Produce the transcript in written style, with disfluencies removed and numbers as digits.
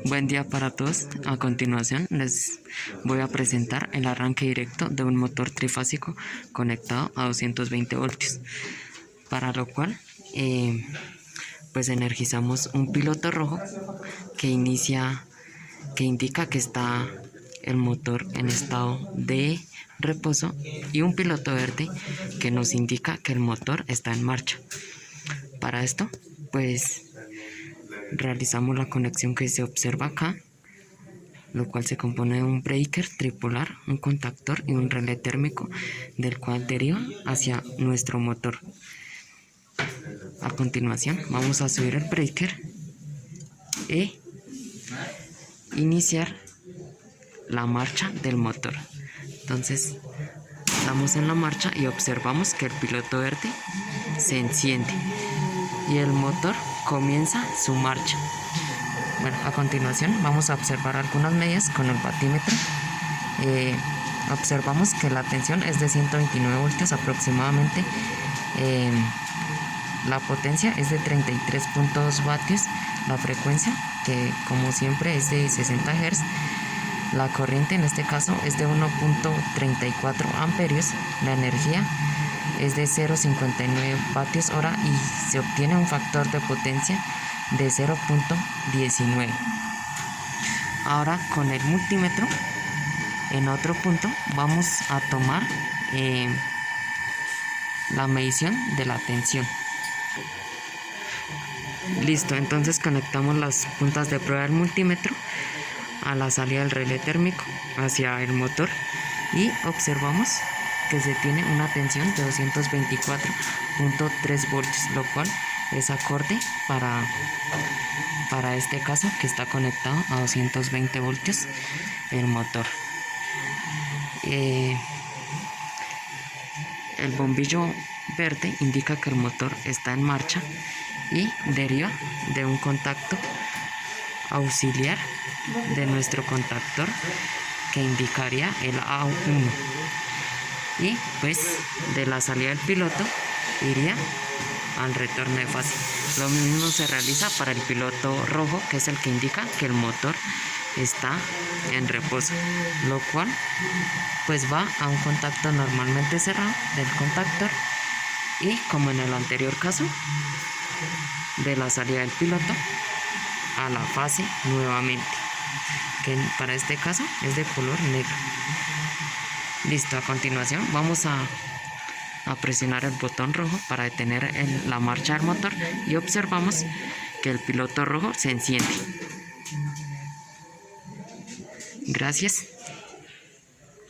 Buen día para todos. A continuación les voy a presentar el arranque directo de un motor trifásico conectado a 220 voltios, para lo cual pues energizamos un piloto rojo que indica que está el motor en estado de reposo, y un piloto verde que nos indica que el motor está en marcha. Para esto pues realizamos la conexión que se observa acá, lo cual se compone de un breaker tripolar, un contactor y un relé térmico, del cual deriva hacia nuestro motor. A continuación vamos a subir el breaker e iniciar la marcha del motor. Entonces damos en la marcha y observamos que el piloto verde se enciende y el motor comienza su marcha. Bueno, a continuación vamos a observar algunas medidas con el batímetro. Observamos que la tensión es de 129 voltios aproximadamente. La potencia es de 33.2 vatios. La frecuencia, que como siempre es de 60 Hz. La corriente en este caso es de 1.34 amperios. La energía es de 0.59 vatios hora y se obtiene un factor de potencia de 0.19. Ahora con el multímetro en otro punto vamos a tomar la medición de la tensión. Listo, entonces conectamos las puntas de prueba del multímetro a la salida del relé térmico hacia el motor y observamos que se tiene una tensión de 224.3 voltios, lo cual es acorde para este caso, que está conectado a 220 voltios el motor. El bombillo verde indica que el motor está en marcha y deriva de un contacto auxiliar de nuestro contactor, que indicaría el A1, y pues de la salida del piloto iría al retorno de fase. Lo mismo se realiza para el piloto rojo, que es el que indica que el motor está en reposo, lo cual pues va a un contacto normalmente cerrado del contactor, y como en el anterior caso, de la salida del piloto a la fase nuevamente, que para este caso es de color negro. Listo, a continuación vamos a presionar el botón rojo para detener la marcha del motor y observamos que el piloto rojo se enciende. Gracias.